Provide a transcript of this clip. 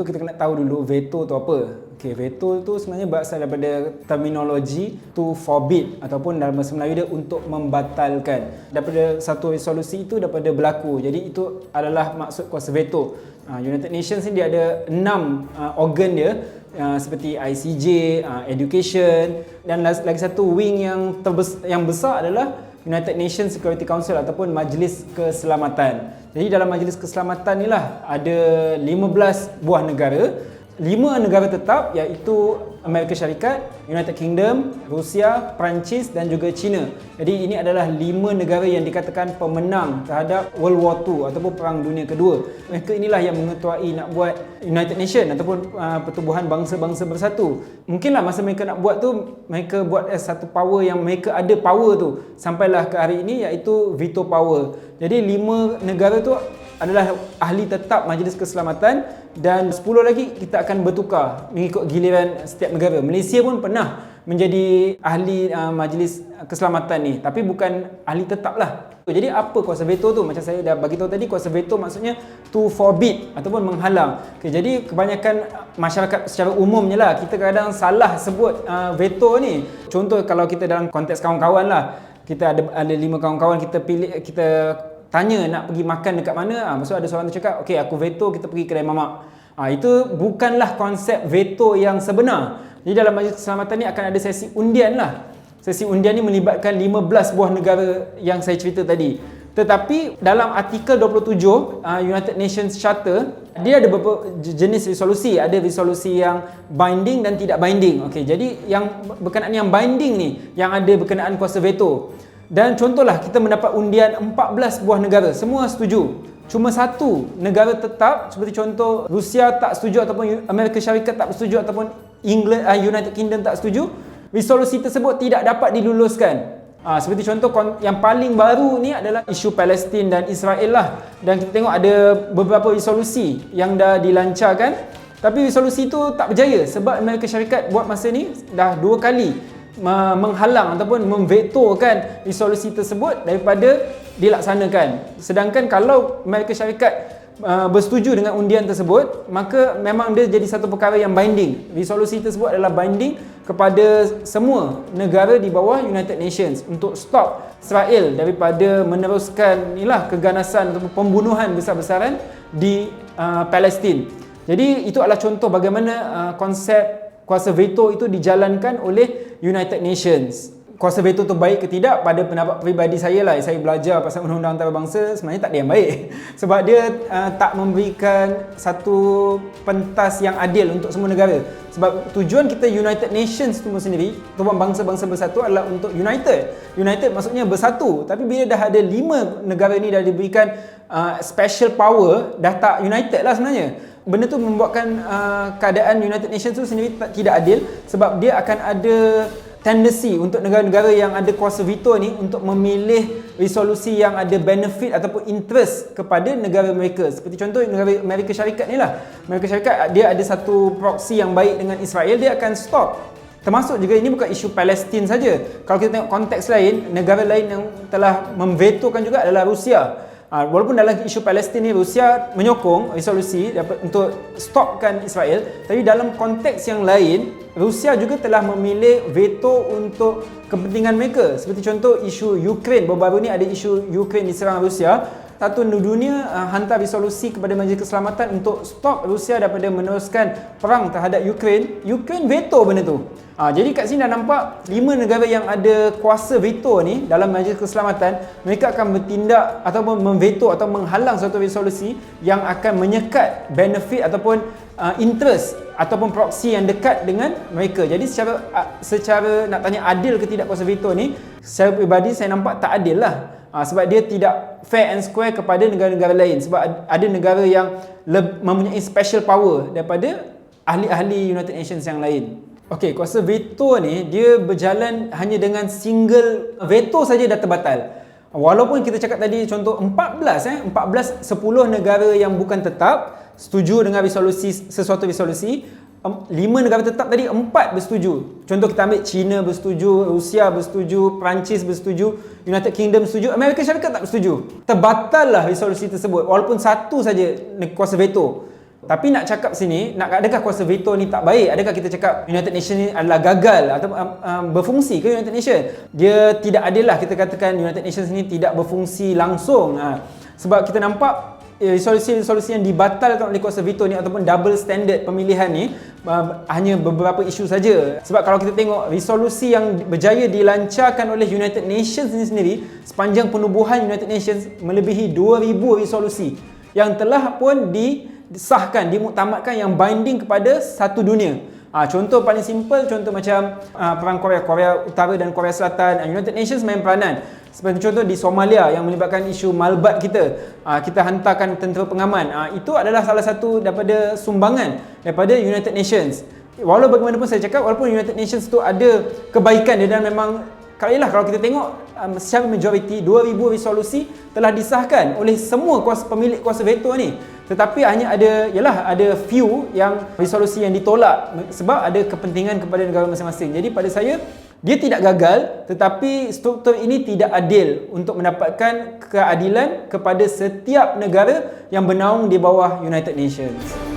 Kita kena tahu dulu veto tu apa. Okey, veto tu sebenarnya berasal daripada terminologi to forbid ataupun dalam bahasa Melayu dia untuk membatalkan. Daripada satu resolusi itu daripada berlaku. Jadi itu adalah maksud kuasa veto. United Nations ni dia ada 6 organ dia, seperti ICJ, education, dan lagi satu wing yang besar adalah United Nations Security Council ataupun Majlis Keselamatan. Jadi dalam Majlis Keselamatan ni lah ada 15 buah negara, 5 negara tetap iaitu Amerika Syarikat, United Kingdom, Rusia, Perancis dan juga China. Jadi ini adalah 5 negara yang dikatakan pemenang terhadap World War II ataupun Perang Dunia Kedua. Mereka inilah yang mengetuai nak buat United Nations ataupun Pertubuhan Bangsa-Bangsa Bersatu. Mungkinlah masa mereka nak buat tu, mereka buat satu power yang mereka ada power tu sampailah ke hari ini, iaitu veto power. Jadi 5 negara tu adalah ahli tetap Majlis Keselamatan dan 10 lagi kita akan bertukar mengikut giliran setiap negara. Malaysia pun pernah menjadi ahli Majlis Keselamatan ni, tapi bukan ahli tetap lah. Jadi apa kuasa veto tu? Macam saya dah bagi tahu tadi, kuasa veto maksudnya to forbid ataupun menghalang. Jadi kebanyakan masyarakat secara umumnya lah, kita kadang salah sebut veto ni. Contoh kalau kita dalam konteks kawan-kawan lah, kita ada 5 kawan-kawan, kita tanya nak pergi makan dekat mana, maksud ada seorang tu cakap, okey aku veto kita pergi kedai mamak. Itu bukanlah konsep veto yang sebenar. Jadi dalam Majlis Keselamatan ni akan ada sesi undian lah. Sesi undian ni melibatkan 15 buah negara yang saya cerita tadi. Tetapi dalam artikel 27 United Nations Charter, dia ada beberapa jenis resolusi. Ada resolusi yang binding dan tidak binding. Okey, jadi yang berkenaan yang binding ni yang ada berkenaan kuasa veto. Dan contohlah kita mendapat undian 14 buah negara, semua setuju. Cuma satu negara tetap, seperti contoh Rusia tak setuju ataupun Amerika Syarikat tak setuju ataupun United Kingdom tak setuju. Resolusi tersebut tidak dapat diluluskan. Seperti contoh yang paling baru ni adalah isu Palestin dan Israel lah. Dan kita tengok ada beberapa resolusi yang dah dilancarkan, tapi resolusi itu tak berjaya sebab Amerika Syarikat buat masa ni dah 2 kali menghalang ataupun memvetokan resolusi tersebut daripada dilaksanakan. Sedangkan kalau Amerika Syarikat bersetuju dengan undian tersebut, maka memang dia jadi satu perkara yang binding. Resolusi tersebut adalah binding kepada semua negara di bawah United Nations untuk stop Israel daripada meneruskan keganasan ataupun pembunuhan besar-besaran di Palestin. Jadi itu adalah contoh bagaimana konsep kuasa veto itu dijalankan oleh United Nations. Kuasa veto tu baik ke tidak, pada pendapat peribadi saya lah, saya belajar pasal undang-undang antarabangsa, sebenarnya tak ada yang baik. Sebab dia tak memberikan satu pentas yang adil untuk semua negara. Sebab tujuan kita United Nations tu sendiri, Pertubuhan Bangsa-Bangsa Bersatu, adalah untuk united. United maksudnya bersatu. Tapi bila dah ada 5 negara ni dah diberikan special power, dah tak united lah sebenarnya. Benda tu membuatkan keadaan United Nations tu sendiri tidak adil, sebab dia akan ada tendensi untuk negara-negara yang ada kuasa veto ni untuk memilih resolusi yang ada benefit ataupun interest kepada negara mereka. Seperti contoh negara Amerika Syarikat ni lah. Amerika Syarikat dia ada satu proxy yang baik dengan Israel, dia akan stop. Termasuk juga ini bukan isu Palestin saja. Kalau kita tengok konteks lain, negara lain yang telah memvetokan juga adalah Rusia. Walaupun dalam isu Palestin ni Rusia menyokong resolusi untuk stopkan Israel, tapi dalam konteks yang lain Rusia juga telah memilih veto untuk kepentingan mereka. Seperti contoh isu Ukraine, baru-baru ni ada isu Ukraine diserang Rusia. Satu dunia hantar resolusi kepada Majlis Keselamatan untuk stop Rusia daripada meneruskan perang terhadap Ukraine. Ukraine veto benda tu. Jadi kat sini dah nampak 5 negara yang ada kuasa veto ni dalam Majlis Keselamatan, mereka akan bertindak ataupun memveto atau menghalang suatu resolusi yang akan menyekat benefit ataupun interest ataupun proxy yang dekat dengan mereka. Jadi secara nak tanya adil ke tidak kuasa veto ni, secara peribadi saya nampak tak adil lah. Sebab dia tidak fair and square kepada negara-negara lain. Sebab ada negara yang mempunyai special power daripada ahli-ahli United Nations yang lain. Okey, kuasa veto ni dia berjalan hanya dengan single veto saja dah terbatal. Walaupun kita cakap tadi contoh 14 10 negara yang bukan tetap setuju dengan sesuatu resolusi, 5 negara tetap tadi 4 bersetuju. Contoh kita ambil China bersetuju, Rusia bersetuju, Perancis bersetuju, United Kingdom bersetuju, Amerika Syarikat tak bersetuju. Terbatallah resolusi tersebut walaupun satu saja kuasa veto. Tapi nak cakap sini, adakah kuasa veto ni tak baik? Adakah kita cakap United Nations ni adalah gagal atau berfungsi ke United Nations? Dia tidak adil lah kita katakan United Nations ni tidak berfungsi langsung. Sebab kita nampak resolusi-resolusi yang dibatalkan oleh kuasa veto ni ataupun double standard pemilihan ni hanya beberapa isu saja. Sebab kalau kita tengok resolusi yang berjaya dilancarkan oleh United Nations ni sendiri, sepanjang penubuhan United Nations melebihi 2000 resolusi yang telah pun disahkan, dimuktamadkan yang binding kepada satu dunia. Contoh paling simple, contoh macam perang Korea Utara dan Korea Selatan, United Nations main peranan. Seperti contoh di Somalia yang melibatkan isu malbat kita, kita hantarkan tentera pengaman. Itu adalah salah satu daripada sumbangan daripada United Nations. Walau bagaimanapun saya cakap, walaupun United Nations tu ada kebaikan dia dan memang kalau kita tengok secara majoriti 2000 resolusi telah disahkan oleh semua pemilik kuasa veto ni. Tetapi hanya ada few yang resolusi yang ditolak sebab ada kepentingan kepada negara masing-masing. Jadi pada saya, dia tidak gagal, tetapi struktur ini tidak adil untuk mendapatkan keadilan kepada setiap negara yang bernaung di bawah United Nations.